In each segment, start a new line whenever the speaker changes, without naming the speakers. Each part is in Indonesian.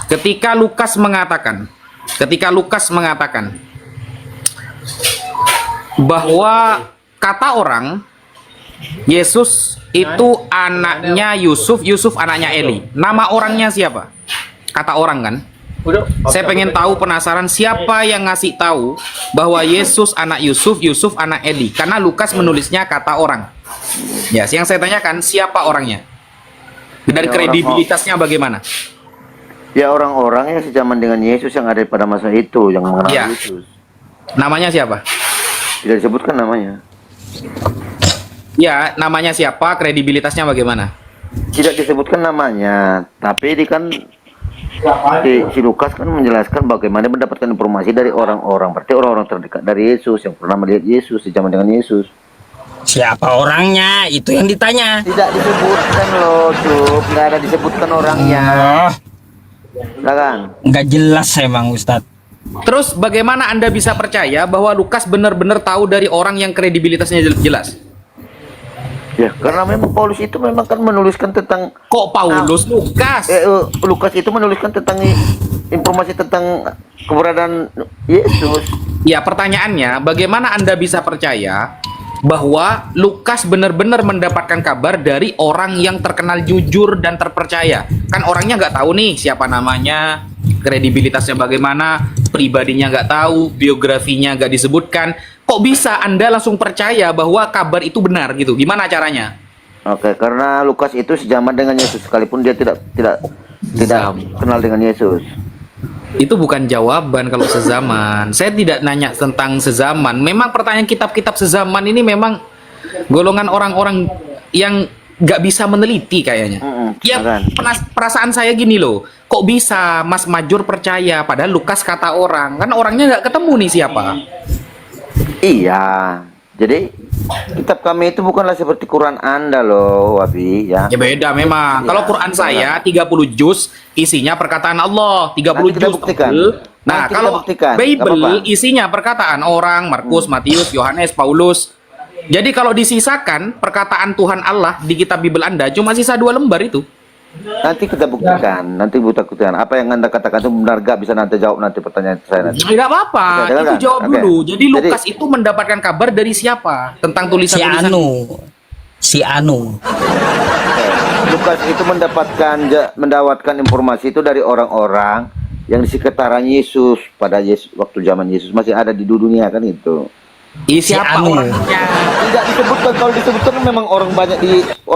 Ketika Lukas mengatakan bahwa kata orang Yesus itu anaknya Yusuf, Yusuf anaknya Eli. Nama orangnya siapa? Kata orang kan? Saya pengen tahu, penasaran siapa yang ngasih tahu bahwa Yesus anak Yusuf, Yusuf anak Eli. Karena Lukas menulisnya kata orang. Ya, yang saya tanyakan siapa orangnya? Dan
Ya,
kredibilitasnya bagaimana?
Ya, orang-orang yang sejaman dengan Yesus yang ada pada masa itu, yang mengenal
Ya.
Yesus.
Namanya siapa?
Tidak disebutkan namanya.
Ya, namanya siapa, kredibilitasnya bagaimana?
Tidak disebutkan namanya, tapi ini kan si Lukas kan menjelaskan bagaimana mendapatkan informasi dari orang-orang, berarti orang-orang terdekat dari Yesus yang pernah melihat Yesus sejaman dengan Yesus.
Siapa orangnya? Itu yang ditanya.
Tidak disebutkan loh, Cuk. Nggak ada disebutkan orangnya.
Oh,
Kan?
nggak jelas emang Ustadz.
Terus bagaimana Anda bisa percaya bahwa Lukas benar-benar tahu dari orang yang kredibilitasnya jelas?
Ya, karena memang Paulus itu memang kan menuliskan tentang
Kok Paulus? Lukas?
Lukas itu menuliskan tentang informasi tentang keberadaan Yesus.
Ya, pertanyaannya, bagaimana Anda bisa percaya bahwa Lukas benar-benar mendapatkan kabar dari orang yang terkenal jujur dan terpercaya? Kan orangnya nggak tahu nih siapa namanya, kredibilitasnya bagaimana, pribadinya nggak tahu, biografinya nggak disebutkan. Kok bisa Anda langsung percaya bahwa kabar itu benar gitu? Gimana caranya?
Oke, karena Lukas itu sejaman dengan Yesus sekalipun dia tidak kenal dengan Yesus.
Itu bukan jawaban kalau sezaman. Saya tidak nanya tentang sezaman. Memang pertanyaan kitab-kitab sezaman ini memang golongan orang-orang yang nggak bisa meneliti kayaknya. Ya,
kan.
perasaan saya gini loh. Kok bisa Mas Majur percaya padahal Lukas kata orang? Kan orangnya nggak ketemu nih siapa.
Iya. Jadi kitab kami itu bukanlah seperti Quran Anda loh, Wabi ya.
Ya beda memang.
Ya,
Kalau Quran saya 30 juz isinya perkataan Allah, 30
Nanti kita
juz
buktikan.
tebel. Nah,
Nanti kita
kalau
buktikan. Nggak
Bible
apa-apa.
isinya perkataan orang, Markus, Matius, Yohanes, Paulus. Jadi kalau disisakan perkataan Tuhan Allah di kitab Bible Anda cuma sisa 2 lembar itu.
Nanti kita buktikan. Nanti kita buktikan. Apa yang Anda katakan itu benar gak, bisa nanti jawab nanti pertanyaan saya nanti.
Tidak apa-apa,
Oke, dengarkan.
itu jawab
Oke.
dulu. Jadi Lukas itu mendapatkan kabar dari siapa tentang
Si
tulisan-tulisan?
Anu.
Lukas itu mendapatkan informasi itu dari orang-orang yang di sekitaran Yesus pada waktu zaman Yesus masih ada di dunia kan itu.
Siapa
Anu.
orangnya?
Tidak disebutkan, kalau disebutkan memang orang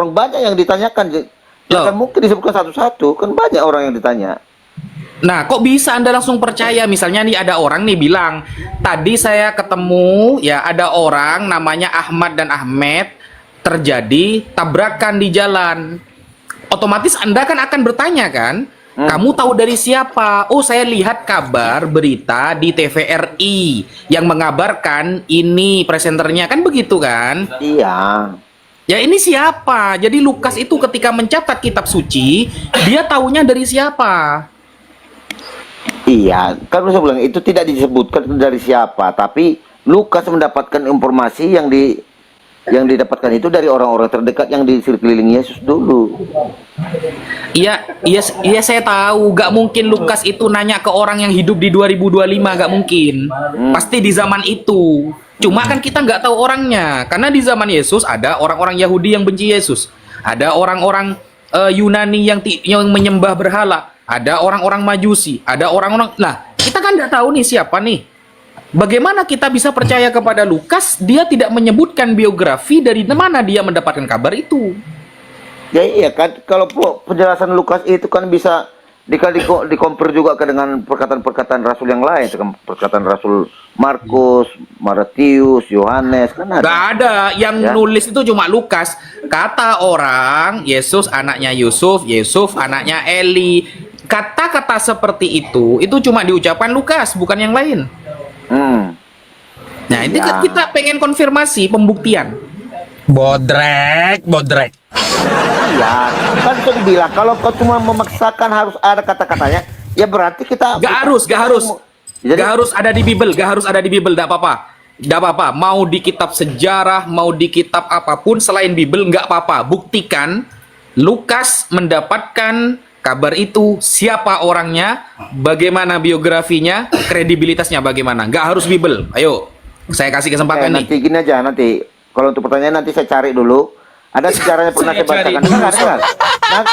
banyak yang ditanyakan.
Loh.
Kan mungkin disebutkan satu-satu, kan banyak orang yang ditanya.
Nah, kok bisa Anda langsung percaya? Misalnya nih ada orang nih bilang, tadi saya ketemu ya ada orang namanya Ahmad dan Ahmed, terjadi tabrakan di jalan. Otomatis Anda kan akan bertanya kan, kamu tahu dari siapa? Oh, saya lihat kabar berita di TVRI yang mengabarkan ini presenternya, kan begitu kan?
Iya.
Ya ini siapa? Jadi Lukas itu ketika mencatat kitab suci, dia taunya dari siapa?
Iya, kan saya bilang itu tidak disebutkan dari siapa, tapi Lukas mendapatkan informasi yang didapatkan itu dari orang-orang terdekat yang di sekeliling Yesus dulu.
Iya saya tahu, gak mungkin Lukas itu nanya ke orang yang hidup di 2025, gak mungkin. Pasti di zaman itu. Cuma kan kita nggak tahu orangnya, karena di zaman Yesus ada orang-orang Yahudi yang benci Yesus, ada orang-orang Yunani yang menyembah berhala, ada orang-orang Majusi, ada orang-orang. Nah, kita kan nggak tahu nih siapa nih. Bagaimana kita bisa percaya kepada Lukas? Dia tidak menyebutkan biografi dari mana dia mendapatkan kabar itu.
Ya iya kan, kalau penjelasan Lukas itu kan bisa dikompar juga dengan perkataan-perkataan rasul yang lain, perkataan rasul Markus, Matius, Yohanes kan ada.
Gak ada yang
Ya.
nulis itu cuma Lukas. Kata orang Yesus anaknya Yusuf, Yusuf anaknya Eli. Kata-kata seperti itu cuma diucapkan Lukas, bukan yang lain. Nah, ini
Ya.
kita pengen konfirmasi pembuktian.
Bodrek.
Iya, kan bisa dibilang kalau kau cuma memaksakan harus ada kata-katanya, ya berarti kita
Gak harus.
Jadi-
Gak harus ada di Bible, gak apa-apa. Mau di kitab sejarah, mau di kitab apapun selain Bible, gak apa-apa. Buktikan Lukas mendapatkan Kabar itu siapa orangnya, bagaimana biografinya, kredibilitasnya bagaimana. Nggak harus Bible. Ayo, saya kasih kesempatan nih.
Nanti gini aja, nanti kalau untuk pertanyaan nanti saya cari dulu. Ada sejarahnya pernah saya
Saya cari
bacakan.
dulu,
Dengar.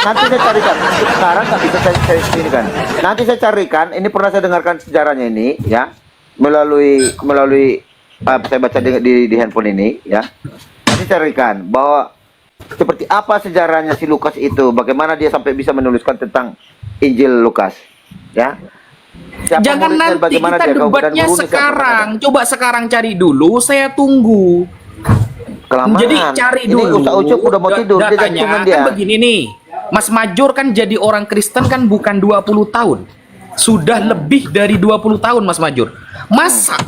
Nanti saya carikan. Untuk sekarang nggak bisa saya ini kan. Nanti saya carikan. Ini pernah saya dengarkan sejarahnya ini, ya, melalui saya baca di handphone ini, ya. Nanti carikan bahwa seperti apa sejarahnya si Lukas itu, bagaimana dia sampai bisa menuliskan tentang Injil Lukas, ya. Siapa
Jangan
muridnya,
nanti
bagaimana
kita
dia, dan
debatnya
gurunya siapa,
sekarang. Coba sekarang cari dulu, saya tunggu.
kelamaan.
Jadi cari
Ini
dulu.
Ustaz Ucup udah mau tidur, dia
Datanya
jantungan
kan
dia.
begini nih. Mas Majur kan jadi orang Kristen kan bukan 20 tahun. Sudah lebih dari 20 tahun Mas Majur. Masa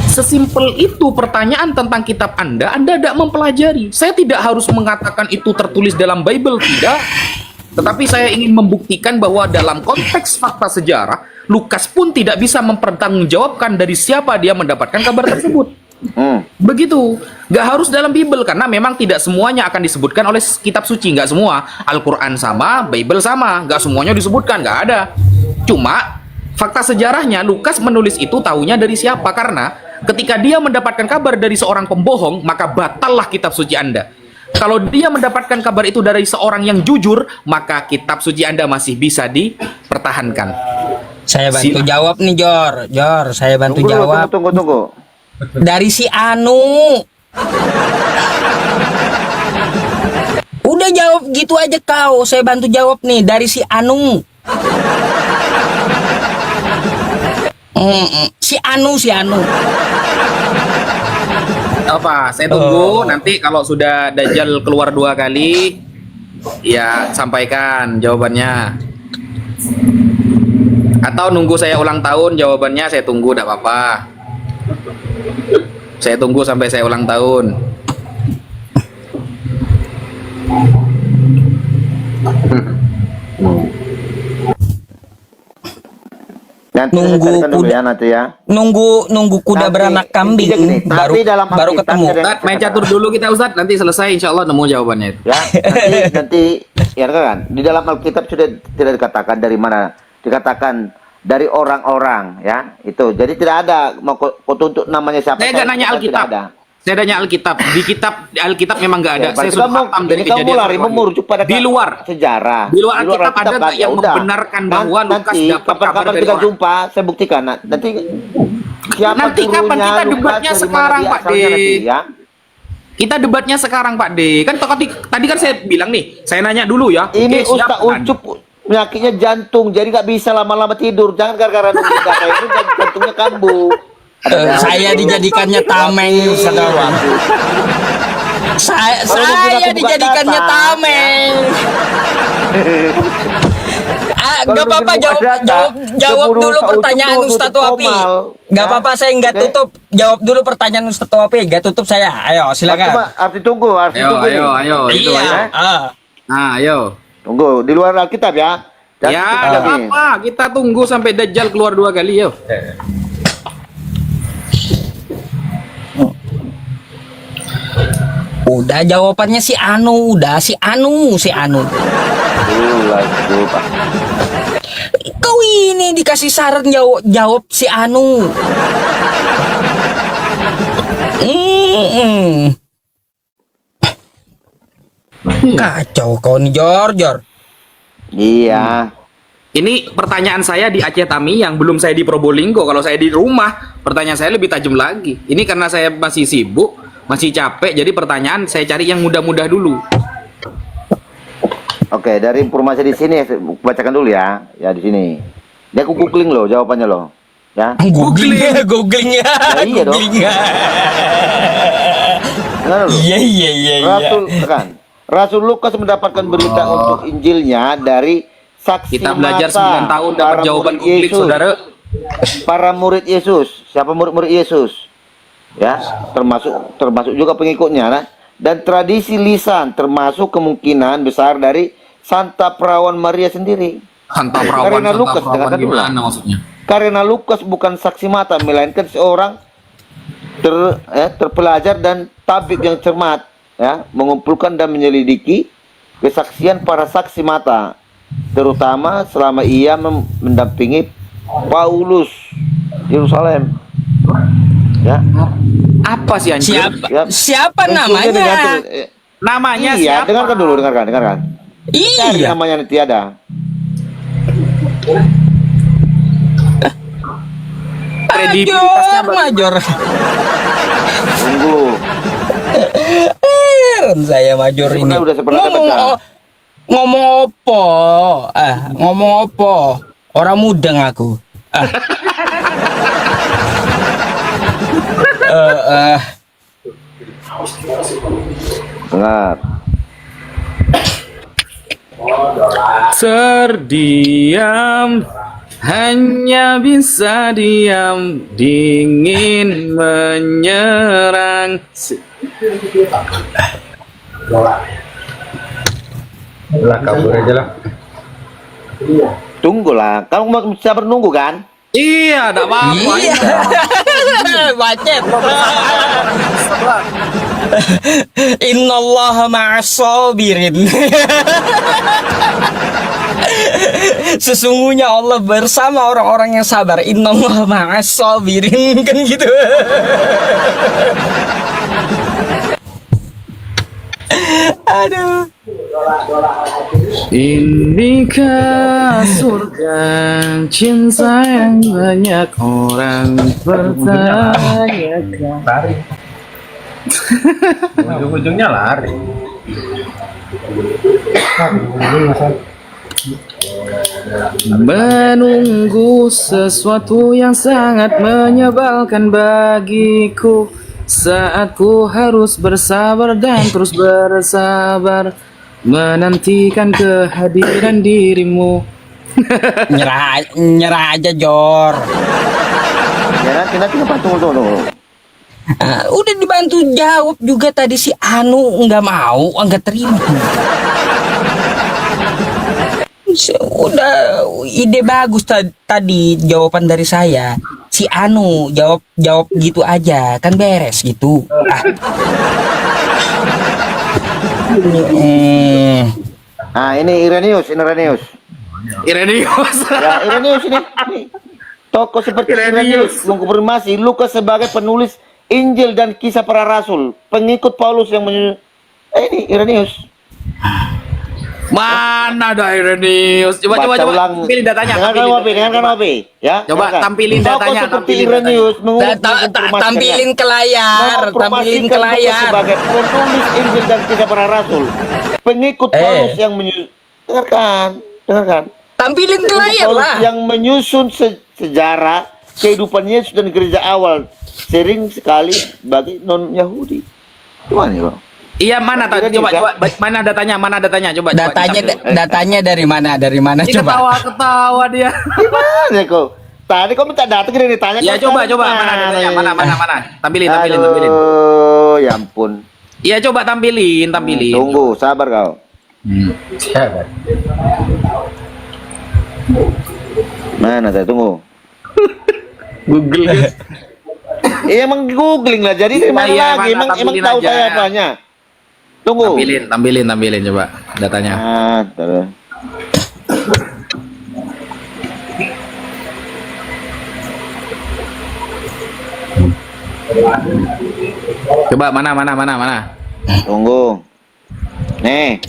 sesimpel itu pertanyaan tentang kitab Anda tidak mempelajari. Saya tidak harus mengatakan itu tertulis dalam Bible, tidak. Tetapi saya ingin membuktikan bahwa dalam konteks fakta sejarah, Lukas pun tidak bisa mempertanggungjawabkan dari siapa dia mendapatkan kabar tersebut. Begitu, nggak harus dalam Bible karena memang tidak semuanya akan disebutkan oleh kitab suci, nggak semua. Al-Quran sama, Bible sama, nggak semuanya disebutkan, nggak ada. Cuma fakta sejarahnya Lukas menulis itu tahunya dari siapa, karena ketika dia mendapatkan kabar dari seorang pembohong, maka batallah kitab suci Anda. Kalau dia mendapatkan kabar itu dari seorang yang jujur, maka kitab suci Anda masih bisa dipertahankan.
Saya bantu jawab nih, Jor, saya bantu
Tunggu,
jawab.
tunggu.
Dari si Anu. Udah jawab gitu aja kau. Saya bantu jawab nih, dari si Anu. Si Anu.
Apa? Saya tunggu nanti kalau sudah Dajjal keluar 2 kali, ya sampaikan jawabannya. Atau nunggu saya ulang tahun jawabannya, saya tunggu, tidak apa-apa. Saya tunggu sampai saya ulang tahun.
Nanti saya
Nunggu
carikan dulu
kuda.
ya, nanti ya.
Nunggu kuda
Nanti,
beranak kambing,
intinya gini,
baru
tapi dalam
baru
Alkitab
ketemu.
ada-
Ustaz, main catur dulu kita Ustaz, nanti selesai insya Allah nemu jawabannya itu.
Ya, nanti ya kan di dalam Alkitab sudah tidak dikatakan dari mana, dikatakan dari orang-orang, ya, itu. Jadi tidak ada mau kau tuntut namanya siapa.
Saya nggak nanya
tidak
Alkitab.
ada.
Saya nanya Alkitab. Di Alkitab memang nggak ada.
Ya,
Saya
berarti
sudah
kamu-
paham dari
ini kamu
kejadian
lari
Terakhir.
merujuk pada
Di luar.
sejarah.
Di luar Alkitab ada
kan?
nggak yang
Ya udah.
membenarkan bahwa Lukas
nanti
dapat kabar
kapan-kapan
dari
kita
orang?
jumpa, saya buktikan. Nanti siapa
Nanti kapan
gurunya,
kita
Lukas,
debatnya
dari mana
sekarang,
dia
Pak
asalnya
D?
nanti, ya.
Kita debatnya sekarang Pak D. Kan tadi kan saya bilang nih, saya nanya dulu ya.
Ini
Oke, siap,
Ustaz
kan?
Ucup penyakitnya jantung, jadi nggak bisa lama-lama tidur. Jangan gara-gara nunggu data ini jantungnya kambuh.
Saya dijadikannya tameng, saudara. Saya dijadikannya tameng. Gak apa-apa, jawab dulu pertanyaan Ustadz Wapi. Gak apa-apa, saya nggak tutup. Jawab dulu pertanyaan Ustadz Wapi, nggak tutup saya. Ayo, silakan.
Harus ditunggu, harus ditunggu. nih.
Ayo, itu
Iya.
ayo. Nah, ayo.
Tunggu di luar Alkitab ya. Jangan
Ya,
kita
nggak
nih.
apa-apa. Kita tunggu sampai Dajjal keluar 2 kali, yuk.
Udah jawabannya si Anu, si Anu.
Pak.
Kau ini dikasih saran jawab si Anu. Kacau kau nih, Jor.
Iya.
Ini pertanyaan saya di Aceh Tami yang belum saya di Probolinggo. Kalau saya di rumah, pertanyaan saya lebih tajam lagi. Ini karena saya masih sibuk, masih capek, jadi pertanyaan saya cari yang mudah-mudah dulu.
Oke, dari informasi di sini bacakan dulu ya. Ya di sini. Dia aku googling loh jawabannya loh. Ya.
Googling ya.
Ya, iya dong. Dengar dulu.
Iya.
Rasul kan. Rasul Lukas mendapatkan berita untuk Injilnya dari saksi
Kita belajar
mata
9 tahun dapat
para
jawaban
murid
googling,
Yesus.
saudara.
Para murid Yesus. Siapa murid-murid Yesus? Ya, termasuk juga pengikutnya, nah. Dan tradisi lisan termasuk kemungkinan besar dari Santa Perawan Maria sendiri.
Santa Perawan,
Karena Lukas,
Santa Perawan
dengarkan dulu.
gimana maksudnya?
Karena Lukas bukan saksi mata, melainkan seorang terpelajar dan tabib yang cermat, ya, mengumpulkan dan menyelidiki kesaksian para saksi mata terutama selama ia mendampingi Paulus Yerusalem. Ya.
Apa sih anjir?
Siapa
Tentunya dengan
namanya?
Namanya
iya,
siapa?
dengarkan dulu, dengarkan. Cari
Iya.
namanya nanti ada.
Kredibilitasnya
Major.
Tunggu.
Heran saya Major ini.
Udah seperti
Ngomong ngomong opo? Ngomong opo? Orang mudeng aku.
Dengar.
Terdiam, hanya bisa diam, dingin menyerang.
Lah kabur aja lah.
Tunggulah, kamu mau sabar nunggu kan?
Iya, enggak apa-apa.
Iya. Bacet. Innallaha ma'as-sabirin. Sesungguhnya Allah bersama orang-orang yang sabar. Innallaha ma'as-sabirin, kan gitu. Aduh.
Inikah surga cinta yang banyak orang pertanyakan.
Lari. Ujung-ujungnya lari.
Menunggu sesuatu yang sangat menyebalkan bagiku saat ku harus bersabar dan terus bersabar menantikan kehadiran dirimu.
Nyerah aja, Jor.
Ya nanti apa? Tunggu.
Udah dibantu jawab juga tadi si Anu nggak mau, nggak terima. Udah ide bagus tadi jawaban dari saya. Si Anu jawab gitu aja kan beres gitu.
Nah, ini Irenaeus.
Irenius.
Ya, Irenaeus ini. Tokoh seperti Irenaeus mengkonfirmasi Lukas sebagai penulis Injil dan kisah para rasul, pengikut Paulus yang ini Irenaeus.
Mana ada Irenius? Coba tampilin datanya.
Dengarkan Wapi, ya.
Coba
dengarkan.
tampilin
Tokoh
datanya,
seperti
tampilin
Irenaeus
Tampilin ke layar, tampilin ke layar.
sebagai penulis Injil dan kisah para rasul, pengikut Paulus yang dengarkan.
Tampilin ke layar
Paulus
lah.
yang menyusun sejarah kehidupan Yesus dan gereja awal sering sekali bagi non Yahudi. Gimana ya, Bang?
Iya, mana
Irenius,
coba mana datanya coba.
Datanya dari mana
Ini
coba.
ketawa dia.
Gimana kok? Tadi kok minta data gini ditanya.
Ya coba mana datanya, mana. Tampilin.
Oh, ya ampun.
Iya coba tampilin.
Tunggu, sabar kau.
Sabar.
Mana tadi tunggu.
Google guys.
Iya emang googling lah. Jadi dari mana
Iya,
lagi?
mana,
Emang
tampilin
tahu
aja.
saya apanya? Tunggu.
Tampilin coba datanya.
Terus.
Coba mana.
Tunggu. Nih.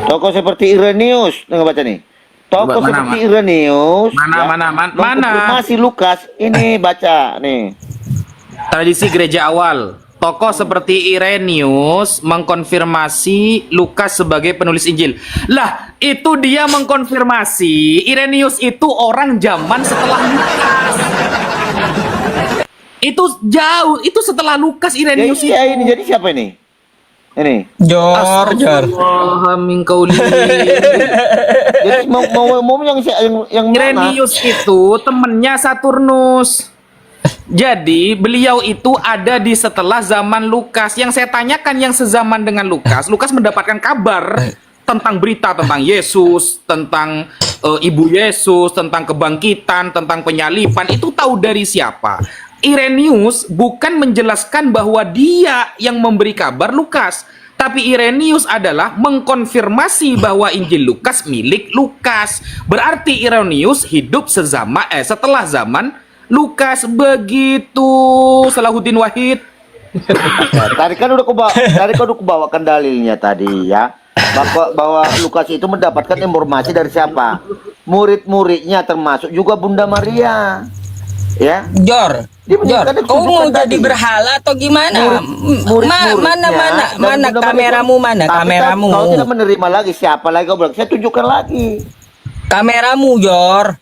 Tokoh seperti Irenaeus, nggak baca nih. Tokoh
Coba, mana,
seperti Irenaeus.
Mana?
Masih Lukas. Ini baca nih.
Tradisi gereja awal. Tokoh seperti Irenius mengkonfirmasi Lukas sebagai penulis Injil. Lah, itu dia mengkonfirmasi. Irenius itu orang zaman setelah Lukas. Itu jauh, itu setelah Lukas Irenius itu.
Ini jadi siapa ini? Ini.
Jor.
Astagfirullah min qauli.
Jadi mau yang mana?
Irenius itu temennya Saturnus. Jadi beliau itu ada di setelah zaman Lukas. Yang saya tanyakan yang sezaman dengan Lukas, Lukas mendapatkan kabar tentang berita tentang Yesus, tentang ibu Yesus, tentang kebangkitan, tentang penyalipan. Itu tahu dari siapa? Irenaeus bukan menjelaskan bahwa dia yang memberi kabar Lukas, tapi Irenaeus adalah mengkonfirmasi bahwa Injil Lukas milik Lukas. Berarti Irenaeus hidup setelah zaman Lukas. Begitu, Salahuddin Wahid.
Ya, tadi kan udah kubawakan dalilnya tadi ya. Bahwa Lukas itu mendapatkan informasi dari siapa? Murid-muridnya, termasuk juga Bunda Maria. Ya.
Jor, kau mau jadi berhala atau gimana? Mana kameramu, mana kameramu?
Kau tidak menerima lagi, siapa lagi kau bilang? Saya tunjukkan lagi.
Kameramu, Jor.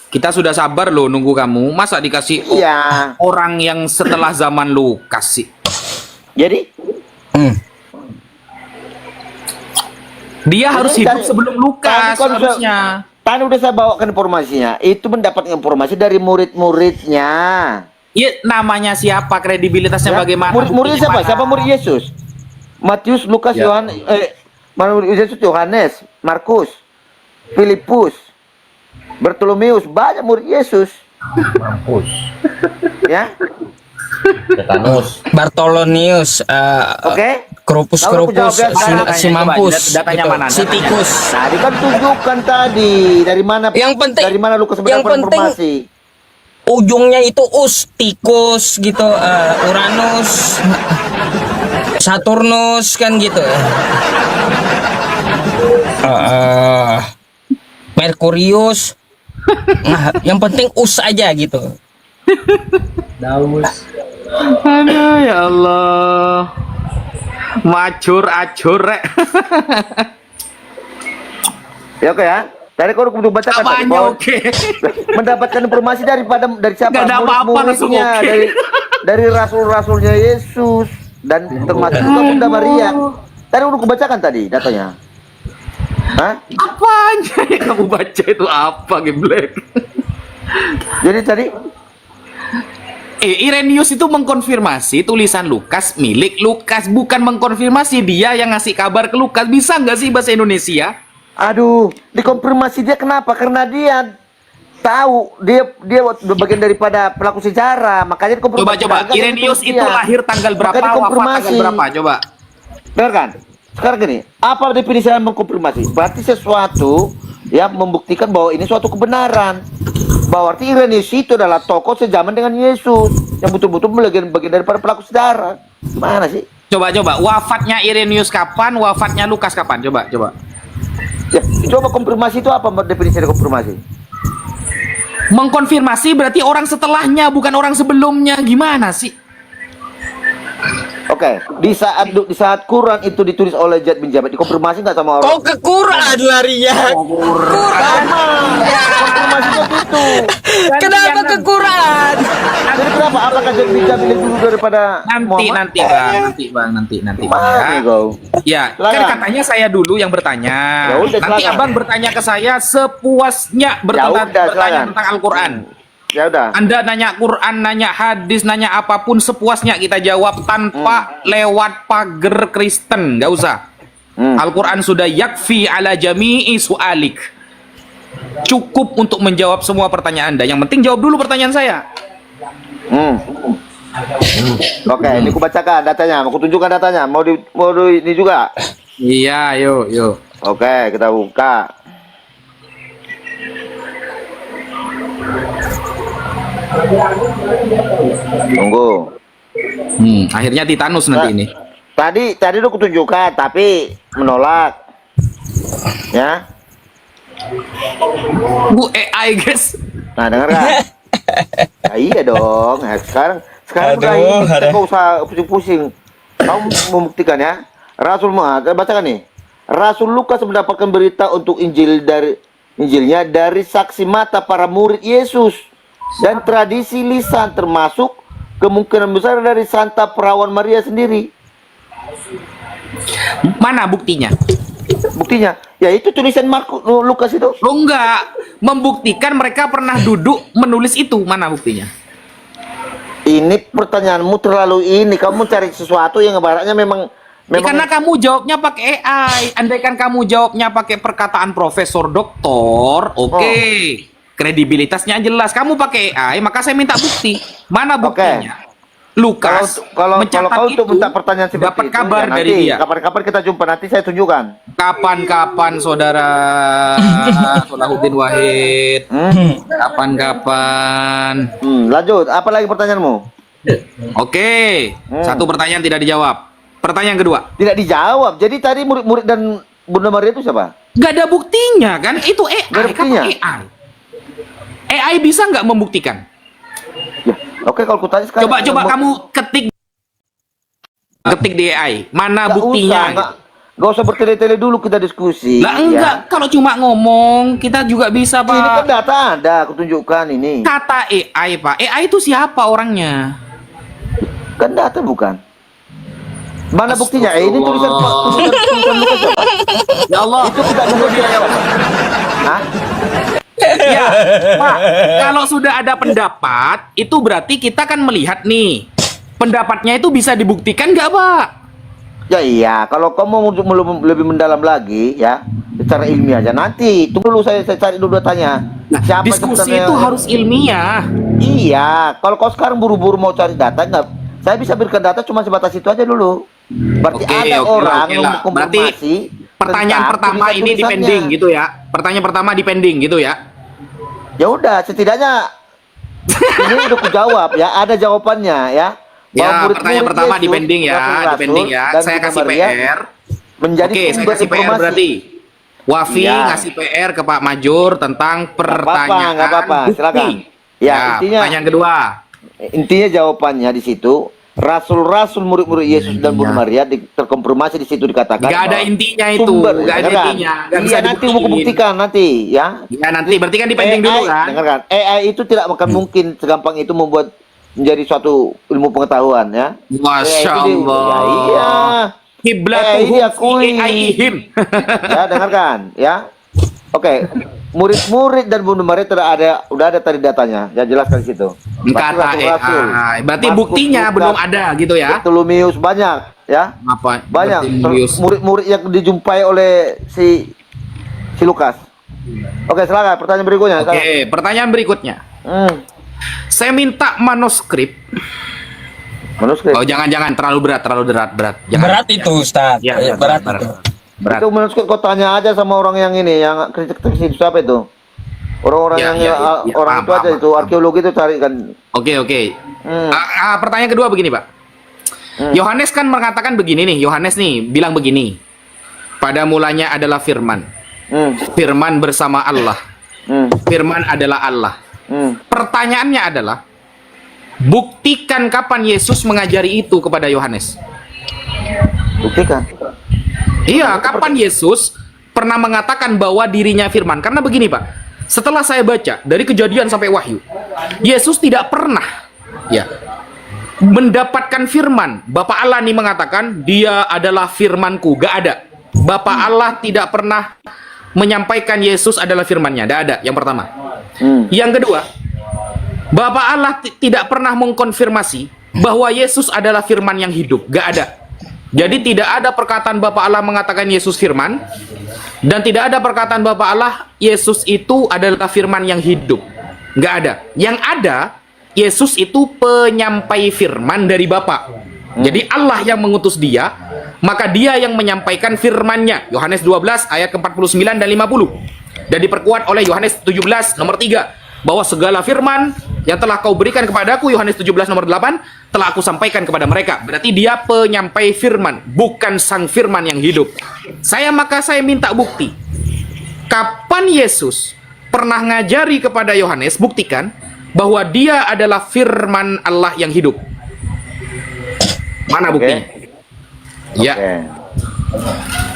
Kita sudah sabar loh nunggu kamu. Masa dikasih
Iya.
orang yang setelah zaman Lukas sih?
Jadi
Dia harus hidup
tadi-
sebelum Lukas harusnya.
Tadi udah saya bawakan informasinya. Itu mendapat informasi dari murid-muridnya.
Ya, namanya siapa? Kredibilitasnya
Ya,
bagaimana?
murid-muridnya siapa?
Buktinya
Siapa
mana?
murid Yesus? Matius, Lukas,
Ya.
Yohanes, murid Yesus Yohanes, Markus, Filipus, Bartolomeus, banyak murid Yesus.
Mampus.
Ya,
Tetanus.
Bartolomeus,
oke.
Kropus,
Kalau aku jawab ya,
si
coba,
Mampus,
datanya
gitu.
mana?
Si Tikus.
Tadi kan tunjukkan tadi dari mana dari mana Lukas
yang
mendapat
penting
informasi.
ujungnya itu tikus gitu, Uranus, Saturnus kan gitu. Merkurius. Nah, yang penting aja gitu.
Daus.
Aduh, ya Allah. Macur acur rek.
Ya oke ya. Tadi kau udah bacakan tadi
Apanya
bahwa
oke?
mendapatkan informasi dari siapa?
Nggak ada apa-apa, langsung
Murid-muridnya,
oke.
dari rasul-rasulnya Yesus dan termasuk juga Bunda Maria. Tadi udah kubacakan tadi datanya. Hah?
Apanya yang kamu baca itu apa, Geblek?
Jadi tadi
Irenaeus itu mengkonfirmasi tulisan Lukas milik Lukas, bukan mengkonfirmasi dia yang ngasih kabar ke Lukas. Bisa nggak sih bahasa Indonesia?
aduh, dikonfirmasi dia kenapa? Karena dia tahu dia bagian daripada pelaku sejarah, makanya dikonfirmasi.
Coba, Irenaeus itu lahir tanggal berapa,
Makanya
wafat
dikonfirmasi.
tanggal berapa? Coba.
Benar kan? Sekarang gini, apa definisi mengkonfirmasi? Berarti sesuatu yang membuktikan bahwa ini suatu kebenaran. Bahwa arti Irenaeus itu adalah tokoh sejaman dengan Yesus yang betul-betul bagian daripada pelaku sejarah. Mana sih?
Coba, wafatnya Irenaeus kapan, wafatnya Lukas kapan? Coba.
Ya, coba konfirmasi itu apa definisi dari konfirmasi?
Mengkonfirmasi berarti orang setelahnya, bukan orang sebelumnya. Gimana sih?
Oke, di saat Quran itu ditulis oleh Zaid bin Jabir, dikonfirmasi nggak sama orang?
Kau ke Quran larinya. Quran.
Konfirmasinya gitu.
Kenapa ke Quran?
Jadi kenapa? Apakah Zaid bin Jabir lebih dulu daripada Muhammad?
Nanti bang.
Mana kau?
Ya, kan
Silakan.
katanya saya dulu yang bertanya.
Ya udah,
Nanti
silakan.
abang bertanya ke saya sepuasnya
Ya udah,
bertanya
silakan.
tentang Al-Quran.
Ya udah.
Anda nanya Quran, nanya hadis, nanya apapun sepuasnya kita jawab tanpa lewat pagar Kristen, nggak usah. Al-Quran sudah yakfi ala jami'i su'alik. Cukup untuk menjawab semua pertanyaan Anda. Yang penting jawab dulu pertanyaan saya.
Oke, ini aku bacakan datanya, mau tunjukkan datanya. Mau ini juga.
Iya, yuk.
Oke, kita buka. Tunggu.
Akhirnya Titanus nanti ini.
Tadi udah kutunjukkan tapi menolak. Ya.
Bu AI guys.
Nah, dengar kan? Nah, iya dong. Nah, sekarang udah
Aduh,
ini kita
aduh.
nggak usah pusing-pusing. Kamu membuktikan ya. Rasul Muhammad, bacakan nih. Rasul Lukas mendapatkan berita untuk Injilnya dari saksi mata para murid Yesus dan tradisi lisan, termasuk kemungkinan besar dari Santa Perawan Maria sendiri.
Mana buktinya?
Buktinya, ya itu tulisan Lukas itu.
Lo enggak membuktikan mereka pernah duduk menulis itu. Mana buktinya?
Ini pertanyaanmu terlalu ini. Kamu cari sesuatu yang ibaratnya memang
Ya, karena kamu jawabnya pakai AI. Andaikan kamu jawabnya pakai perkataan profesor doktor, oke. kredibilitasnya jelas. Kamu pakai AI, maka saya minta bukti. Mana buktinya? Lukas
Kalau
mencatat
kau untuk
itu,
minta pertanyaan seperti
dapat
itu,
kabar
ya
dari
nanti,
dia.
Kapan-kapan kita jumpa, nanti saya tunjukkan.
Kapan-kapan saudara Solahuddin Wahid. Kapan-kapan.
Lanjut, apa lagi pertanyaanmu?
Oke, satu pertanyaan tidak dijawab. Pertanyaan kedua.
Tidak dijawab. Jadi tadi murid-murid dan Bunda Maria itu siapa?
Gak ada buktinya kan? Itu AI.
Nggak ada buktinya?
Kapan AI? AI bisa nggak membuktikan?
Ya, oke kalau kutanya sekarang.
Coba kamu ketik di AI. Mana
Nggak
buktinya?
usah, nggak usah bertele-tele dulu kita diskusi.
Lah enggak, kalau cuma ngomong kita juga bisa,
Ini kan
Pak.
data ada, aku tunjukkan ini.
Kata AI, Pak. AI itu siapa orangnya?
Kan data bukan? Mana buktinya? Ini tulisan tulisan Lukas siapa?
Ya Allah.
Itu tidak ada dia. Hah?
Ya, Pak, kalau sudah ada pendapat, itu berarti kita kan melihat nih. Pendapatnya itu bisa dibuktikan nggak, Pak?
Ya iya, kalau kamu mau lebih mendalam lagi ya, secara ilmiah aja. Nanti tunggu dulu saya cari dulu datanya. Siapa
Diskusi
sebenarnya
itu harus ilmiah.
Iya, kalau kau sekarang buru-buru mau cari data nggak, saya bisa berikan data cuma sebatas itu aja dulu. Berarti ada orang yang
lah. Berarti
mengkonfirmasi.
pertanyaan
tentang
pertama ini
tulisan-tulisannya.
dipending gitu ya. Pertanyaan pertama dipending gitu ya.
Ya udah, setidaknya ini udah kujawab ya, ada jawabannya ya.
Ya,
Bahwa murid-murid
pertanyaan pertama
Yesus,
dipending ya,
rasul-rasul,
dipending ya.
dan
Saya
Bunda
kasih
Maria
PR.
menjadi
Oke, saya
sumber
kasih PR
informasi.
berarti. Wafi
Iya.
ngasih PR ke Pak Majur tentang pertanyaan
nggak apa-apa,
bukti.
silakan. Ya, intinya-
pertanyaan kedua.
Intinya jawabannya di situ, rasul-rasul murid-murid Yesus dan Bunda Maria terkonfirmasi di situ dikatakan.
Nggak ada
bahwa
intinya itu,
sumber,
nggak ada
dengarkan.
intinya, nggak bisa
Iya, nanti mau
dibuktiin.
buktikan nanti ya.
Ya nanti berarti kan dipending dulu kan.
Dengarkan, AI itu tidak akan mungkin segampang itu membuat menjadi suatu ilmu pengetahuan ya.
Masya
AI itu
Allah.
Ya, iya.
Kiblatuhum
diakui.
fi AI-ihim.
Ya, dengarkan ya. Oke, murid-murid dan Bunda Maria udah ada tadi datanya. Ya jelaskan di situ.
Kata
Rasul-rasul.
AI. Berarti
Markus,
buktinya
Lukas,
belum ada gitu ya.
Bartolomeus banyak ya.
Apa?
Banyak
Bartolomeus.
murid-murid yang dijumpai oleh si Lukas. Oke, silakan pertanyaan berikutnya.
Oke, pertanyaan berikutnya. Saya minta manuskrip.
Manuskrip.
Oh, jangan terlalu berat. Jangan.
Berat itu, Ustaz.
Ya,
Berat itu.
Berat.
Itu manuskrip kau tanya aja sama orang yang ini, yang kritik itu siapa itu? Orang-orang
Ya,
yang
ya,
orang itu
paham,
aja itu arkeologi itu cari kan.
Oke. Pertanyaan kedua begini, Pak. Yohanes kan mengatakan begini nih. Yohanes nih bilang begini. Pada mulanya adalah firman. Firman bersama Allah. Firman adalah Allah. Pertanyaannya adalah, buktikan kapan Yesus mengajari itu kepada Yohanes.
Buktikan.
Iya, kapan Yesus pernah mengatakan bahwa dirinya firman? Karena begini, Pak. Setelah saya baca dari Kejadian sampai Wahyu, Yesus tidak pernah mendapatkan firman. Bapa Allah nih mengatakan dia adalah firmanku. Gak ada. Bapa Allah tidak pernah menyampaikan Yesus adalah firmannya. Gak ada. Yang pertama. Yang kedua, Bapa Allah tidak pernah mengkonfirmasi bahwa Yesus adalah firman yang hidup. Gak ada. Jadi tidak ada perkataan Bapa Allah mengatakan Yesus firman, dan tidak ada perkataan Bapa Allah Yesus itu adalah firman yang hidup. Nggak ada. Yang ada, Yesus itu penyampai firman dari Bapa. Jadi Allah yang mengutus dia, maka dia yang menyampaikan firman-Nya. Yohanes 12 ayat ke-49 dan 50. Dan diperkuat oleh Yohanes 17 nomor 3. Bahwa segala firman yang telah kau berikan kepadaku, Yohanes 17 nomor 8, telah aku sampaikan kepada mereka. Berarti dia penyampai firman, bukan sang firman yang hidup. Maka saya minta bukti. Kapan Yesus pernah ngajari kepada Yohanes, buktikan bahwa dia adalah firman Allah yang hidup. Mana buktinya? Ya.
Oke.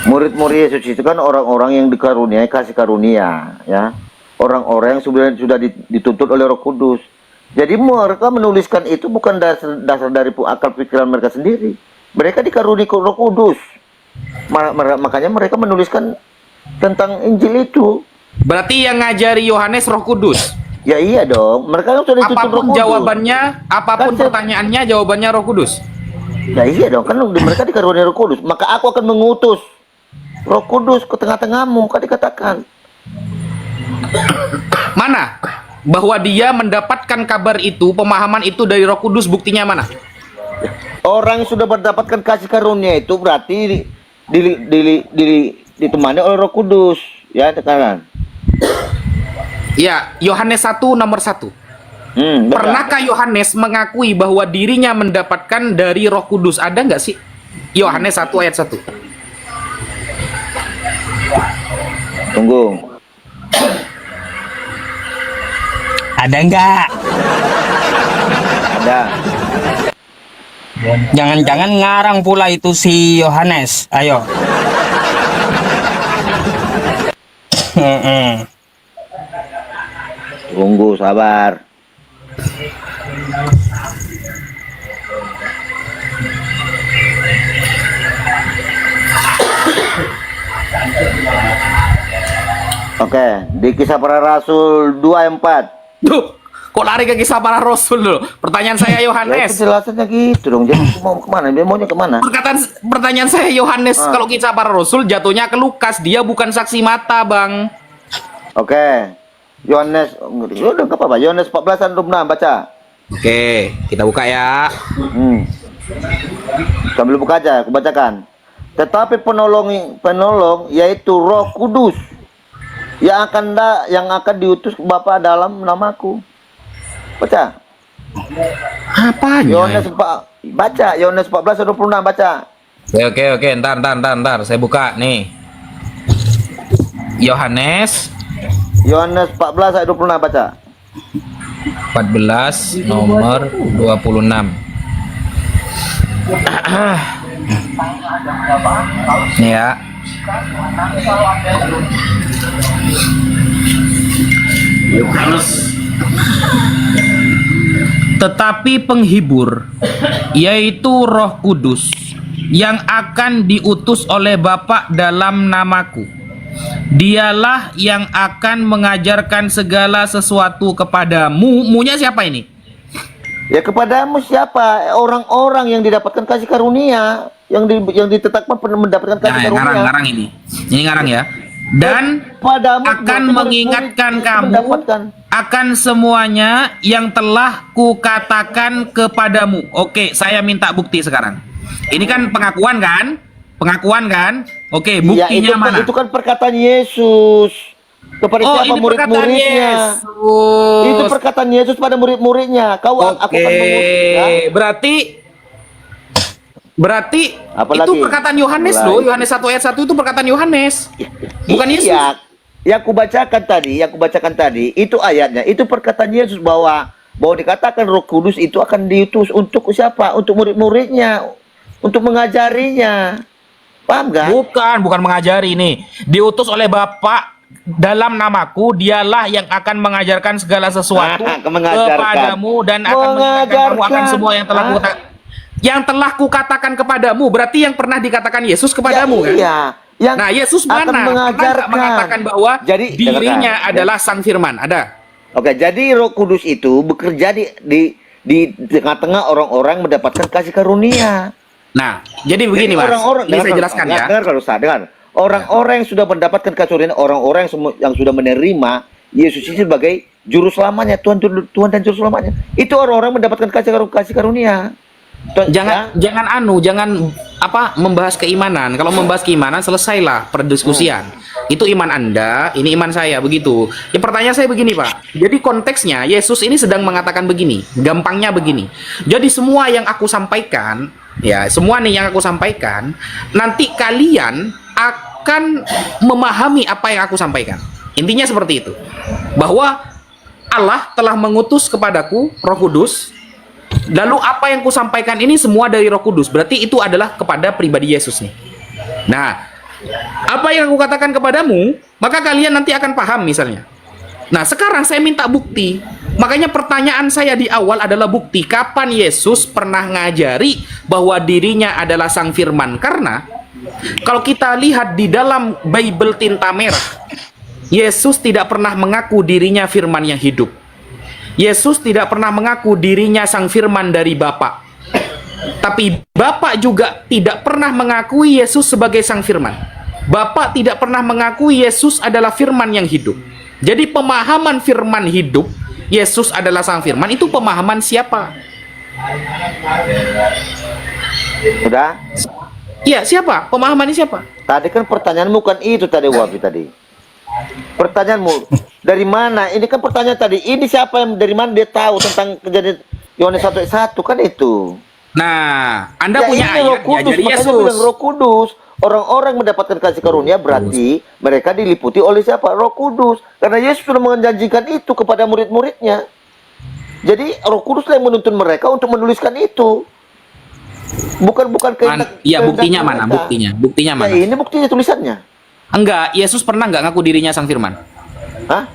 Murid-murid Yesus itu kan orang-orang yang dikaruniai kasih karunia ya. Orang-orang yang sudah dituntut oleh Roh Kudus. Jadi mereka menuliskan itu bukan dasar dari akal pikiran mereka sendiri. Mereka dikaruniai Roh Kudus. Makanya mereka menuliskan tentang Injil itu.
Berarti yang ngajari Yohanes Roh Kudus.
Ya iya dong. Mereka sudah dituntut Roh
Apapun
Kudus.
jawabannya, apapun
Kan
pertanyaannya, jawabannya Roh Kudus.
Ya iya dong. Kan mereka dikaruniai Roh Kudus. Maka aku akan mengutus Roh Kudus ke tengah-tengahmu. Kan dikatakan.
Mana? Bahwa dia mendapatkan kabar itu, pemahaman itu dari Roh Kudus, buktinya mana?
Orang yang sudah mendapatkan kasih karunia itu berarti ditemani oleh Roh Kudus, ya tekanan.
Ya, Yohanes 1 nomor 1.
Betul.
Pernahkah Yohanes mengakui bahwa dirinya mendapatkan dari Roh Kudus? Ada nggak sih? Yohanes 1 ayat 1.
Tunggu.
Ada nggak?
Ada.
Jangan-jangan ngarang pula itu si Yohanes. Ayo.
Tunggu, sabar. Oke, di Kisah Para Rasul 2 ayat 4.
Duh, kok lari ke kisah para rasul loh? Pertanyaan saya
Ya,
Yohanes.
itu jelasannya gitu dong. Jadi mau kemana? Dia maunya kemana?
Pertanyaan saya Yohanes, kalau kisah para rasul jatuhnya ke Lukas, dia bukan saksi mata, Bang.
Oke. Yohanes, udah nggak apa-apa. Yohanes 14 ayat 26 baca.
Oke, kita buka ya.
Sambil buka aja, aku bacakan. Tetapi penolong yaitu Roh Kudus yang akan diutus ke Bapa dalam namaku. Baca.
Apanya?
Baca Yohanes 14 ayat 26 baca.
Oke, ntar, saya buka nih. Yohanes
14 ayat 26 baca.
14 nomor 26. Nih ya. Tetapi penghibur, yaitu Roh Kudus, yang akan diutus oleh Bapa dalam namaku, dialah yang akan mengajarkan segala sesuatu kepadamu. Munya siapa ini?
Ya kepadamu siapa? Orang-orang yang didapatkan kasih karunia, yang ditetapkan mendapatkan kasih karunia.
Ngarang ini. Ini ngarang ya. Dan
Padamu
akan mengingatkan kamu
mendapatkan.
akan semuanya yang telah kukatakan kepadamu. Oke, saya minta bukti sekarang. Ini kan pengakuan kan? Pengakuan kan? Oke,
Ya,
buktinya mana?
itu kan perkataan Yesus kepada siapa
ini perkataan
murid-muridnya.
Yesus.
Itu perkataan Yesus pada murid-muridnya. Aku akan mengutus. Ya.
Berarti
Apalagi?
itu perkataan Yohanes loh. Yohanes 1 ayat 1 itu perkataan Yohanes. Bukan Yesus.
Iya. Yang kubacakan tadi, itu ayatnya. Itu perkataan Yesus bahwa dikatakan Roh Kudus itu akan diutus untuk siapa? Untuk murid-muridnya, untuk mengajarinya. Paham gak?
Bukan mengajari nih. Diutus oleh Bapa dalam namaku, dialah yang akan mengajarkan segala sesuatu kepadamu dan akan mengajarkan kamu akan semua yang telah kukatakan kepadamu. Berarti yang pernah dikatakan Yesus kepadamu kan?
Iya. Yang
Nah, Yesus
akan
mana?
mengajarkan.
Pernah mengatakan bahwa dirinya adalah Sang Firman. Ada.
Oke, jadi Roh Kudus itu bekerja di tengah-tengah orang-orang mendapatkan kasih karunia.
Nah, jadi begini Mas. Ini saya jelaskan ya.
Dengar. Orang-orang yang sudah mendapatkan kasih karunia, orang-orang yang sudah menerima Yesus itu sebagai juru selamanya, Tuhan dan juru selamanya. Itu orang-orang mendapatkan kasih karunia.
Jangan membahas keimanan. Kalau membahas keimanan selesailah perdiskusian. Itu iman Anda, ini iman saya, begitu. Ya, pertanyaan saya begini, Pak. Jadi konteksnya Yesus ini sedang mengatakan begini, gampangnya begini. Jadi semua yang aku sampaikan, nanti kalian akan memahami apa yang aku sampaikan. Intinya seperti itu. Bahwa Allah telah mengutus kepadaku Roh Kudus. Lalu apa yang kusampaikan ini semua dari Roh Kudus. Berarti itu adalah kepada pribadi Yesus nih. Nah, apa yang aku katakan kepadamu, maka kalian nanti akan paham misalnya. Nah, sekarang saya minta bukti. Makanya pertanyaan saya di awal adalah bukti. Kapan Yesus pernah ngajari bahwa dirinya adalah Sang Firman? Karena kalau kita lihat di dalam Bible tinta merah, Yesus tidak pernah mengaku dirinya firman yang hidup. Yesus tidak pernah mengaku dirinya Sang Firman dari Bapa. Tapi Bapa juga tidak pernah mengakui Yesus sebagai Sang Firman. Bapa tidak pernah mengakui Yesus adalah firman yang hidup. Jadi pemahaman firman hidup, Yesus adalah sang firman, itu pemahaman siapa?
Sudah?
Iya, siapa? Pemahamannya siapa?
Tadi kan pertanyaanmu kan itu tadi, Wafi tadi. Pertanyaanmu dari mana? Ini kan pertanyaan tadi. Ini siapa yang dari mana dia tahu tentang kejadian Yohanes 1:1 kan itu?
Nah, Anda
Ya,
punya
ini Roh
ayat
Kudus,
dari
makanya
Yesus.
bilang Roh Kudus. Orang-orang mendapatkan kasih karunia berarti mereka diliputi oleh siapa? Roh Kudus. Karena Yesus sudah menjanjikan itu kepada murid-muridnya. Jadi Roh Kudus yang menuntun mereka untuk menuliskan itu. Bukan kehendak.
Iya, buktinya
kehendak
mana?
mereka.
Buktinya
Ya,
mana?
ini buktinya tulisannya.
Enggak, Yesus pernah nggak ngaku dirinya sang firman?
Hah?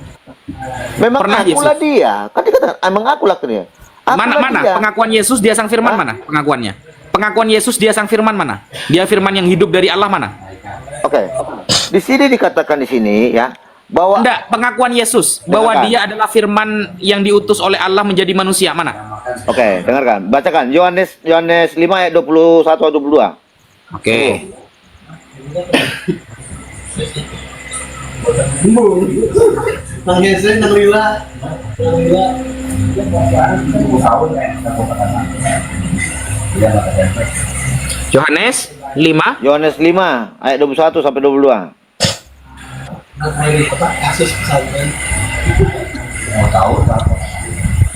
Memang
Pernah
akulah
Yesus?
dia. Kan dikatakan, emang akulah dia.
Mana
Dia.
pengakuan Yesus dia sang firman?
Hah?
Mana pengakuannya? Pengakuan Yesus dia sang firman mana? Dia firman yang hidup dari Allah mana?
Oke. Di sini dikatakan di sini ya bahwa
Enggak, pengakuan Yesus bahwa
Dengarkan.
dia adalah firman yang diutus oleh Allah menjadi manusia mana?
Oke, dengarkan. Bacakan Yohanes 5 ayat 21 atau 22.
Oke. Yohanes 5
Yohanes 5 ayat 21 sampai 22.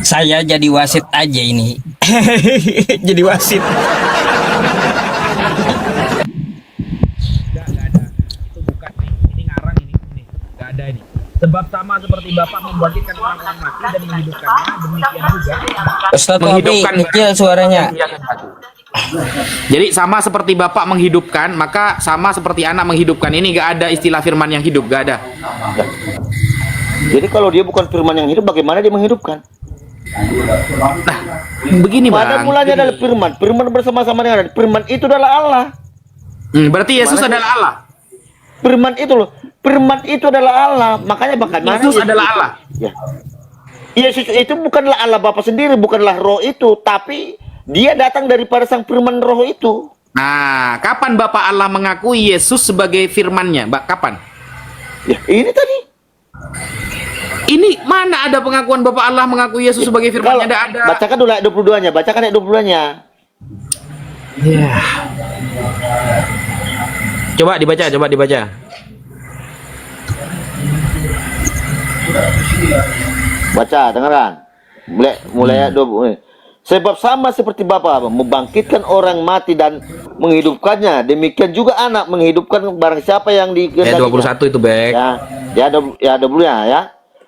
Saya jadi wasit aja ini. Jadi wasit.
itu bukan ini ngarang ini nggak ada ini. Sebab sama seperti Bapa membangkitkan orang-orang mati dan menghidupkannya, demikian juga
Ustaz Wapi
menghidupkan
kecil suaranya.
Jadi sama seperti Bapak menghidupkan, maka sama seperti anak menghidupkan. Ini gak ada istilah firman yang hidup, gak ada.
Jadi kalau dia bukan firman yang hidup, bagaimana dia menghidupkan?
Nah, begini
Pada
Bang.
mulanya adalah firman. Firman bersama-sama dengan Allah. Firman itu adalah Allah.
Berarti Yesus
Mana
adalah Allah.
Firman itu loh. Firman itu adalah Allah. Makanya bahkan
Yesus adalah Allah.
Ya. Yesus itu bukanlah Allah Bapa sendiri, bukanlah roh itu, tapi dia datang daripada sang firman roh itu.
Nah, kapan Bapak Allah mengakui Yesus sebagai firman-Nya? Mbak, kapan?
Ya, ini tadi.
Ini mana ada pengakuan Bapak Allah mengakui Yesus sebagai firman-Nya? Tidak ada.
Bacakan dulu ayat 22-nya. Bacakan ayat 22-nya.
Ya. Coba dibaca.
Baca, dengarkan. Mulai ayat 20. Sebab sama seperti Bapa membangkitkan orang mati dan menghidupkannya, demikian juga anak menghidupkan barang siapa yang
Ayat 21 itu, Bek.
Ya 20-nya ya.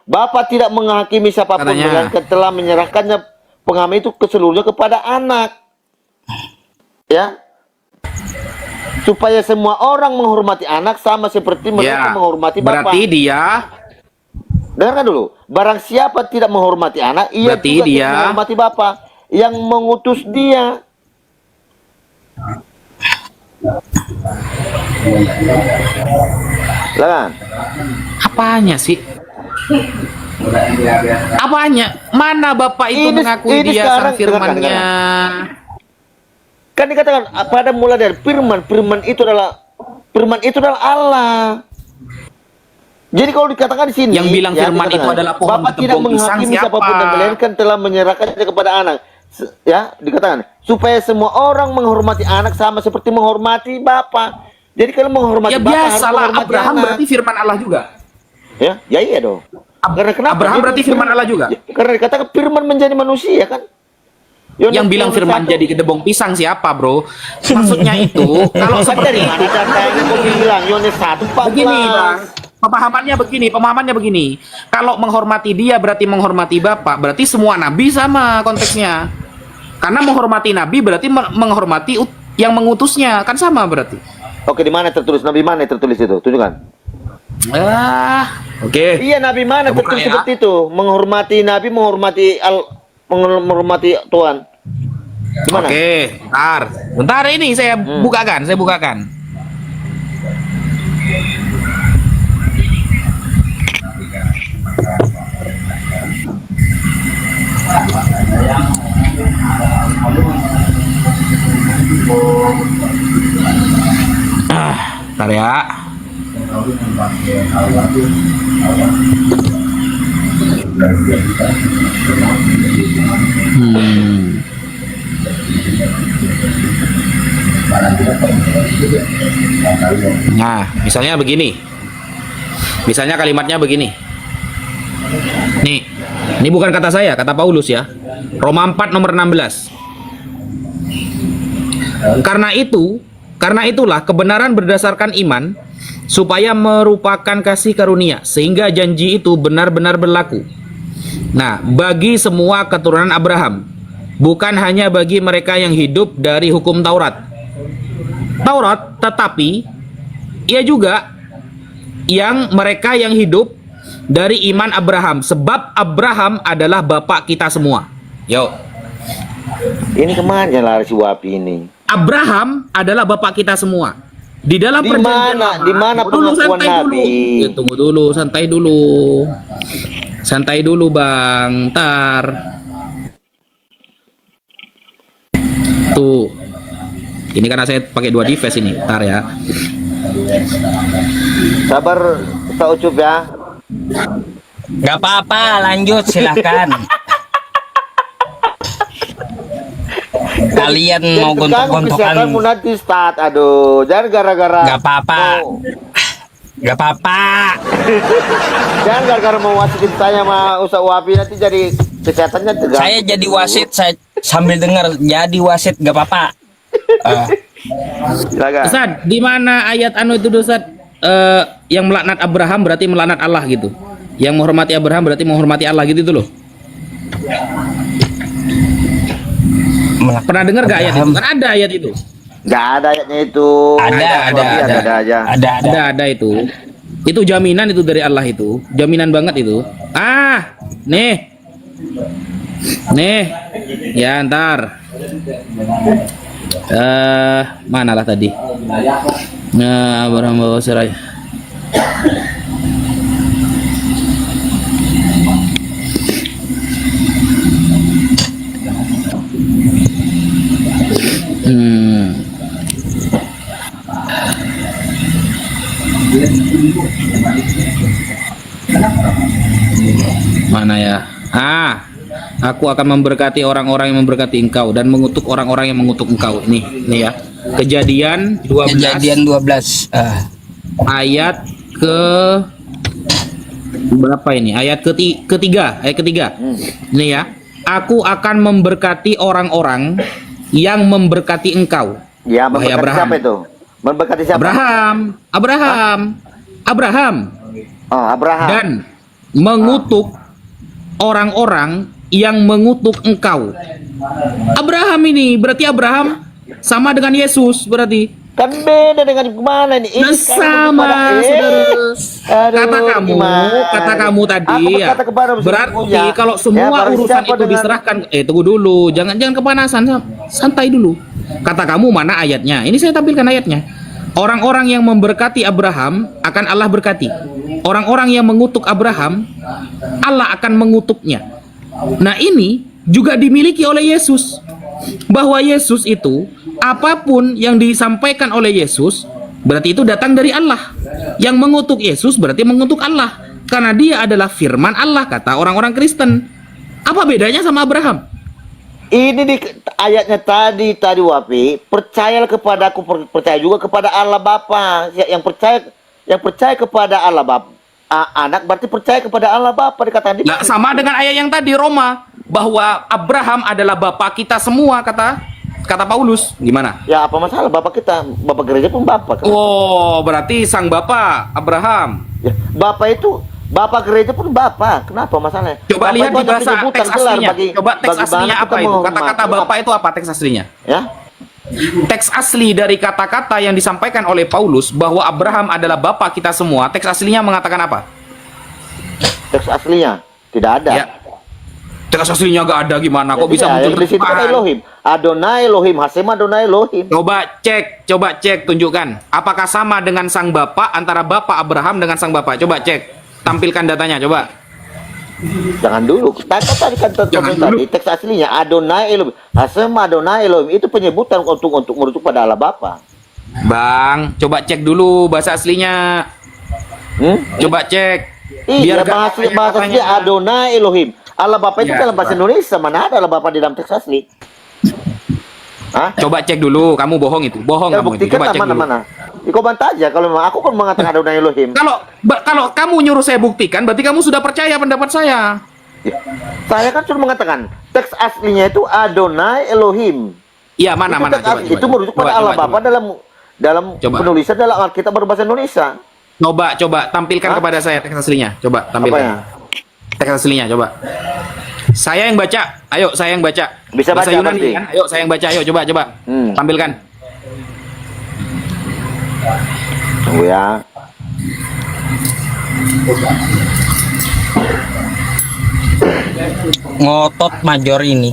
Bapa tidak menghakimi siapapun,
Katanya.
melainkan telah menyerahkannya penghakam itu keseluruhnya kepada anak. Ya. Supaya semua orang menghormati anak sama seperti mereka menghormati Bapa.
Berarti dia
Dengarkan dulu. Barang siapa tidak menghormati anak, ia
Berarti
juga
dia
tidak menghormati Bapa yang mengutus dia. Lah,
apanya sih? Apanya? Mana Bapak itu
Ini-
mengakui
ini
dia
sekarang,
sang firman-Nya?
kan dikatakan pada mula dari firman itu adalah Allah. Jadi kalau dikatakan di sini
Yang bilang firman itu
dikatakan,
adalah pohon
Bapa tidak
ketebong pisang
menghakimi
siapa?
siapapun dan melainkan telah menyerahkannya kepada anak. Ya, dikatakan supaya semua orang menghormati anak sama seperti menghormati Bapa. Jadi kalau menghormati
Ya
Bapa harus
biasalah,
menghormati
Abraham
anak.
berarti firman Allah juga.
Ya iya dong. Karena kenapa?
Abraham
Dia
berarti firman Allah juga.
Ya, karena dikatakan firman menjadi manusia kan. Yohanes
Yang bilang firman
1.
jadi kedebong pisang siapa, Bro? Maksudnya itu, kalau
Kan
seperti
dari mana
itu,
datanya kau bilang Yohanes 1:14.
begini, Bang. Pemahamannya begini. Kalau menghormati dia berarti menghormati Bapak, berarti semua nabi sama konteksnya. Karena menghormati nabi berarti menghormati yang mengutusnya, kan sama berarti.
Oke, di mana tertulis? Nabi mana tertulis itu? Tunjukkan.
Oke.
Iya, nabi mana
Buka
tertulis
ya.
seperti itu? Menghormati nabi, menghormati Tuhan. Di mana?
Oke, bentar ini saya bukakan. Bentar ya. Hmm. Nah, misalnya begini. Misalnya kalimatnya begini. Nih, ini bukan kata saya, kata Paulus ya. Roma 4 nomor 16. Karena itulah kebenaran berdasarkan iman supaya merupakan kasih karunia sehingga janji itu benar-benar berlaku. Nah, bagi semua keturunan Abraham, bukan hanya bagi mereka yang hidup dari hukum Taurat, tetapi ia juga yang mereka yang hidup dari iman Abraham, sebab Abraham adalah bapak kita semua. Yo.
Ini kemana lari si Wapi ini?
Abraham adalah bapak kita semua. Di dalam perjanjian lama,
di mana
tunggu dulu,
pengakuan
santai dulu.
Nabi?
Ya, tunggu dulu, santai dulu. Santai dulu, Bang. Ntar. Tuh. Ini karena saya pakai 2 device ini. Ntar ya.
Sabar, Ustaz Ucup ya.
Gak apa-apa, lanjut silahkan. Kalian mau gontok-gontokan.
Kamu nanti start, aduh, jangan gara-gara.
Gak apa-apa. Gak apa-apa.
Jangan gara-gara mau wasitin saya sama Ustaz Wapi nanti jadi kesehatannya tegak.
Saya jadi wasit, saya sambil dengar jadi wasit gak apa-apa.
Silakan.
Ustaz, di mana ayat anu itu Ustaz? Yang melaknat Abraham berarti melaknat Allah gitu. Yang menghormati Abraham berarti menghormati Allah gitu itu loh. Pernah dengar gak ayat itu? Kan ada ayat itu.
Nggak ada ayatnya itu.
Ada
Itu. Itu jaminan itu dari Allah itu. Jaminan banget itu. Ah, nih. Nih. Ya, ntar. Manalah tadi. Nah, Abraham bawa serai. Mana ya? Aku akan memberkati orang-orang yang memberkati engkau dan mengutuk orang-orang yang mengutuk engkau. Nih ya. Kejadian 12.
Kejadian 12.
Ayat ke berapa ini? Ayat ketiga. Ayat ketiga. Nih ya. Aku akan memberkati orang-orang yang memberkati engkau.
Ya, memberkati
Abraham.
siapa itu? Memberkati siapa?
Abraham.
Oh, Abraham.
Dan mengutuk orang-orang yang mengutuk engkau. Abraham ini berarti Abraham sama dengan Yesus berarti.
Kan beda dengan kemana ini?
Nah, sama, saudara. Kata kamu tadi ya. Berarti kalau semua urusan itu diserahkan, tunggu dulu, jangan kepanasan, santai dulu. Kata kamu mana ayatnya? Ini saya tampilkan ayatnya. Orang-orang yang memberkati Abraham akan Allah berkati. Orang-orang yang mengutuk Abraham, Allah akan mengutuknya. Nah, ini juga dimiliki oleh Yesus. Bahwa Yesus itu, apapun yang disampaikan oleh Yesus, berarti itu datang dari Allah. Yang mengutuk Yesus berarti mengutuk Allah. Karena dia adalah firman Allah, kata orang-orang Kristen. Apa bedanya sama Abraham?
Ini di ayatnya tadi Wapi, percayalah kepada aku, percaya juga kepada Allah Bapa. Yang percaya kepada Allah Bapa, anak berarti percaya kepada Allah Bapa, dikatakan.
Nah, sama dengan ayat yang tadi Roma, bahwa Abraham adalah bapak kita semua, kata Paulus. Gimana?
Ya, apa masalah bapak kita? Bapak gereja pun bapak.
Oh, berarti sang bapak Abraham.
Ya, bapak itu bapak gereja pun bapak. Kenapa masalahnya?
Coba
bapak
lihat di bahasa teks aslinya. Coba teks
bagi
aslinya apa itu? Kata-kata bapak itu apa teks aslinya?
Ya.
Teks asli dari kata-kata yang disampaikan oleh Paulus bahwa Abraham adalah bapak kita semua. Teks aslinya mengatakan apa?
Teks aslinya tidak ada.
Ya. Teks aslinya gak ada, gimana? Kok bisa muncul
di situ kan Elohim. Adonai Elohim, Hasem Adonai Elohim.
Coba cek, tunjukkan. Apakah sama dengan sang bapak, antara bapak Abraham dengan sang bapak? Coba cek, tampilkan datanya, coba.
Jangan dulu. Tadi kan tadi teks aslinya Adonai Elohim, Hasem Adonai Elohim, itu penyebutan untuk merujuk pada Allah Bapa.
Bang, coba cek dulu bahasa aslinya. Coba cek.
Iya,
Biar gak
bahasa dia Adonai Elohim. Allah Bapa itu
Ya,
dalam bahasa
coba.
Indonesia, mana ada Allah Bapa di dalam teks asli? Hah?
Coba cek dulu, kamu bohong itu. Bohong
Ya
kamu itu.
buktikan
Coba
lah
cek dulu.
mana-mana. Kau bantah aja kalau memang aku kan mengatakan Adonai Elohim.
Kalau kamu nyuruh saya buktikan, berarti kamu sudah percaya pendapat saya.
Ya. Saya kan sudah mengatakan teks aslinya itu Adonai Elohim.
Iya, mana
Itu
mana
teks asli. Itu merujuk pada
Coba,
Allah
coba,
Bapa dalam
Coba.
penulisan dalam Alkitab berbahasa Indonesia.
coba tampilkan
Hah?
kepada saya teks aslinya. Coba
Apanya?
tampilkan. Teks aslinya coba. Saya yang baca. Ayo, saya yang baca.
Bisa
Bahasa
baca
Yunani
pasti.
kan? Ayo, saya yang baca. Ayo, coba. Tampilkan.
Tunggu ya.
Ngotot Major ini.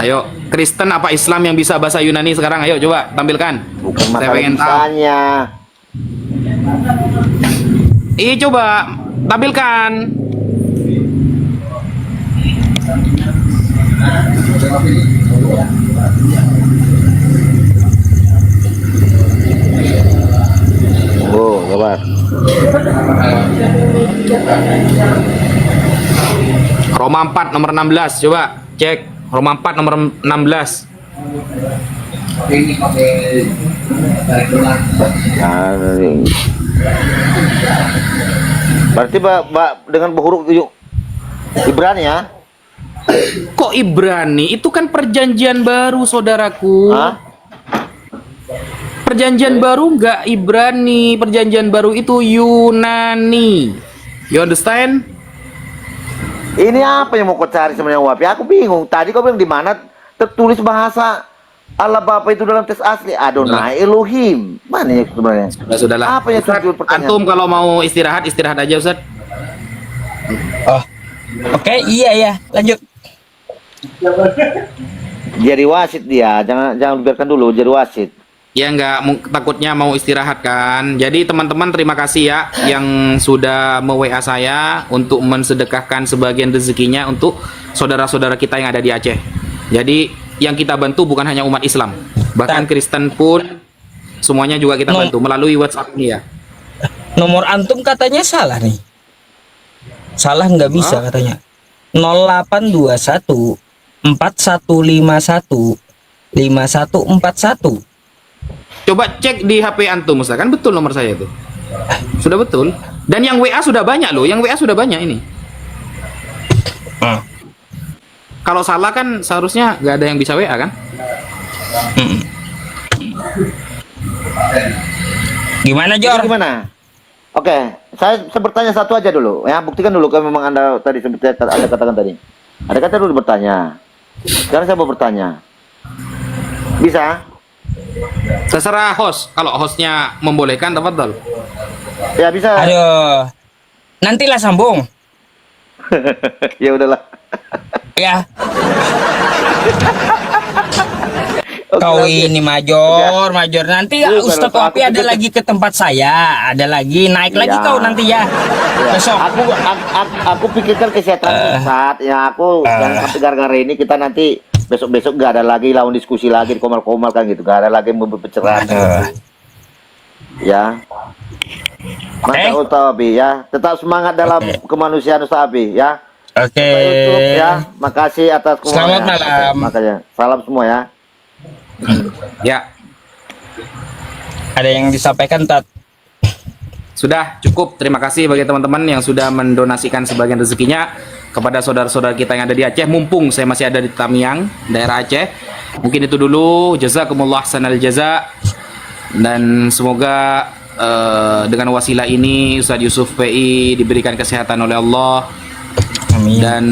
Ayo, Kristen apa Islam yang bisa bahasa Yunani sekarang? Ayo coba tampilkan.
Bukan
Saya
masalah
pengen tahu.
bisanya.
Coba tampilkan.
Oh, sabar.
Roma 4 nomor 16. Coba cek Roma 4 nomor 16.
Nah, ini. Berarti dengan huruf Ibrani ya?
Kok Ibrani? Itu kan perjanjian baru, saudaraku.
Hah?
Perjanjian baru nggak Ibrani, perjanjian baru itu Yunani. You understand?
Ini apa yang mau kau cari sebenarnya Wapi? Aku bingung. Tadi kau bilang di mana tertulis bahasa Allah Bapa itu dalam teks asli Adonai Elohim. Mana ya sebenarnya?
Sudahlah.
Apa yang
Ustaz,
tujuan pertanyaan?
antum kalau mau istirahat aja, Ustaz.
Oh. Oke, iya. Lanjut.
Jadi wasit dia, jangan biarkan dulu jadi wasit.
Ya takutnya mau istirahat kan. Jadi teman-teman terima kasih ya yang sudah me-WA saya untuk mensedekahkan sebagian rezekinya untuk saudara-saudara kita yang ada di Aceh. Jadi yang kita bantu bukan hanya umat Islam, bahkan Kristen pun semuanya juga kita bantu melalui WhatsApp ini ya.
Nomor antum katanya salah nih. Salah nggak bisa katanya. 0821 4151 5141.
Coba cek di HP antum, Ustaz. Kan betul nomor saya itu. Sudah betul. Dan yang WA sudah banyak loh. Yang WA sudah banyak ini. Kalau salah kan seharusnya nggak ada yang bisa WA kan?
Gimana Jor?
Jadi gimana? Oke, saya bertanya satu aja dulu ya. Buktikan dulu kalau memang Anda tadi seperti Anda katakan tadi. Ada kata dulu bertanya. Sekarang saya mau bertanya. Bisa?
Terserah host. Kalau hostnya membolehkan, tafadhol.
Ya bisa.
Aduh. Nantilah sambung.
Ya udahlah.
Ya.
Oke,
Kau
oke.
ini Major. Nanti
Iya,
Ustadz
kalau
Wapi
aku
ada
pikir-
lagi ke tempat saya. Ada lagi naik lagi
Ya.
kau nanti ya.
Ya,
Besok.
aku pikirkan kesehatan saat ya aku jangan sampai gara-gara ini kita nanti besok gak ada lagi lawan diskusi lagi komal-komal kan gitu, gak ada lagi berbicara ya. Mantap Ustaz Abi ya, tetap semangat dalam kemanusiaan Ustaz Abi ya.
Oke.
YouTube ya, makasih atas
Selamat malam.
Makanya salam semua ya.
Ya,
Ada yang disampaikan Tat?
sudah cukup. Terima kasih bagi teman-teman yang sudah mendonasikan sebagian rezekinya kepada saudara-saudara kita yang ada di Aceh. Mumpung saya masih ada di Tamiang, daerah Aceh. Mungkin itu dulu. Jazakumullah ahsanal jaza. Dan semoga dengan wasilah ini Ustadz Yusuf PI diberikan kesehatan oleh Allah.
Amin.
Dan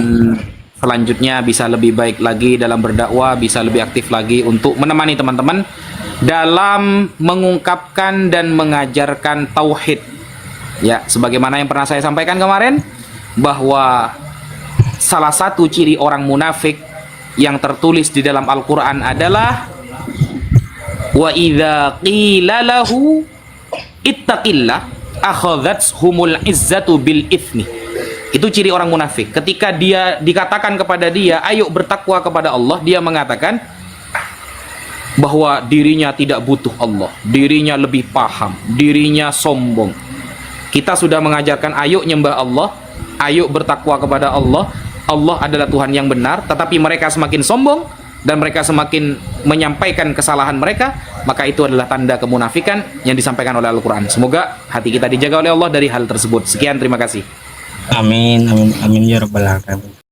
selanjutnya bisa lebih baik lagi dalam berdakwah, bisa lebih aktif lagi untuk menemani teman-teman dalam mengungkapkan dan mengajarkan tauhid. Ya, sebagaimana yang pernah saya sampaikan kemarin bahwa salah satu ciri orang munafik yang tertulis di dalam Al-Qur'an adalah wa idza qila lahu ittaqillah akhadhatshumul izzatu bil itsmi. Itu ciri orang munafik. Ketika dia dikatakan kepada dia, ayo bertakwa kepada Allah, dia mengatakan, bahwa dirinya tidak butuh Allah, dirinya lebih paham, dirinya sombong. Kita sudah mengajarkan ayo nyembah Allah, ayo bertakwa kepada Allah. Allah adalah Tuhan yang benar, tetapi mereka semakin sombong dan mereka semakin menyampaikan kesalahan mereka, maka itu adalah tanda kemunafikan yang disampaikan oleh Al-Quran. Semoga hati kita dijaga oleh Allah dari hal tersebut. Sekian, terima kasih.
Amin, amin, amin ya rabbal alamin.